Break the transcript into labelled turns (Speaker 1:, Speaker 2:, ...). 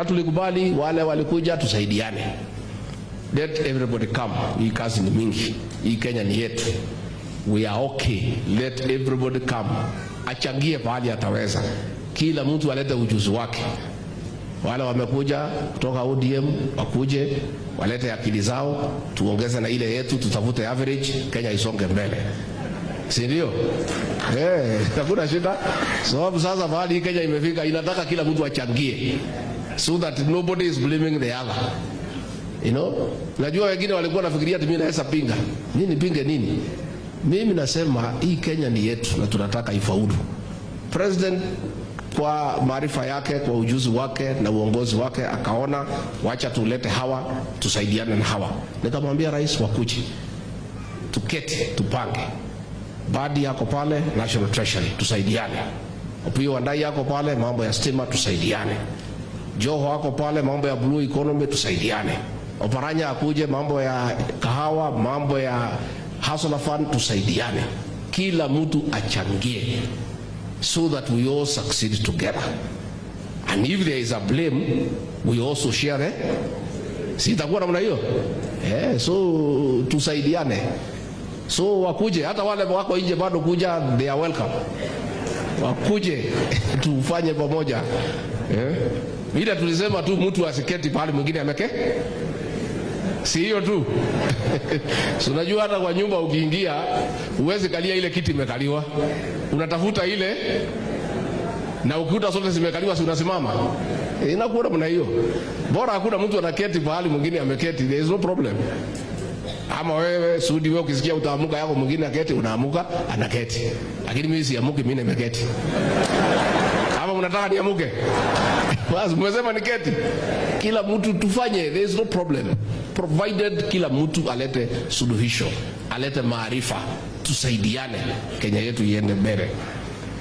Speaker 1: Tulikubali, wale walikuja tusaidiane. Let everybody come. Hii kazi ni mingi. Hii Kenya ni yetu. We are okay. Let everybody come. Achangie pahali ataweza. Kila mtu alete ujuzi wake. Wale wamekuja kutoka ODM wakuje walete akili zao, tuongeze na ile yetu, tutafute average, Kenya isonge mbele. Si ndio? Hakuna shida. Sababu sasa pahali Kenya imefika inataka kila mtu achangie, so that nobody is blaming the other. You know? Najua wengine walikuwa nafikiria mimi naweza pinga. Nini pinge nini? Mimi nasema hii Kenya ni yetu na tunataka ifaulu. President kwa maarifa yake, kwa ujuzi wake na uongozi wake akaona wacha tulete hawa tusaidiane na hawa. Nikamwambia rais wakuje. Tuketi, tupange. Badi yako pale National Treasury tusaidiane. Opiyo Wandayi yako pale mambo ya stima tusaidiane. Joho wako pale mambo ya blue economy tusaidiane. Oparanya akuje mambo ya kahawa, mambo ya hustler fund tusaidiane. Kila mtu achangie, so that we all succeed together. And if there is a blame, we also share. Sitakuwa namna hiyo. So tusaidiane. So wakuje, hata wale wako nje bado kuja, they are welcome. Wakuje tufanye pamoja. Bila tulisema tu mtu asiketi pale mwingine ameke. Si hiyo tu. So unajua hata kwa nyumba ukiingia uweze kalia ile kiti imekaliwa. Unatafuta ile na ukikuta zote zimekaliwa si unasimama. Inakuwa namna hiyo. Bora hakuna mtu anaketi pale mwingine ameketi, there is no problem. Ama wewe Sudi, wewe ukisikia utaamuka yako mwingine aketi unaamuka anaketi. Lakini mimi siamuki, mimi nimeketi. Ama mnataka niamuke? Basi mmesema niketi. Kila mtu tufanye, there is no problem. Provided kila mtu alete suluhisho, alete maarifa, tusaidiane, Kenya yetu iende mbele.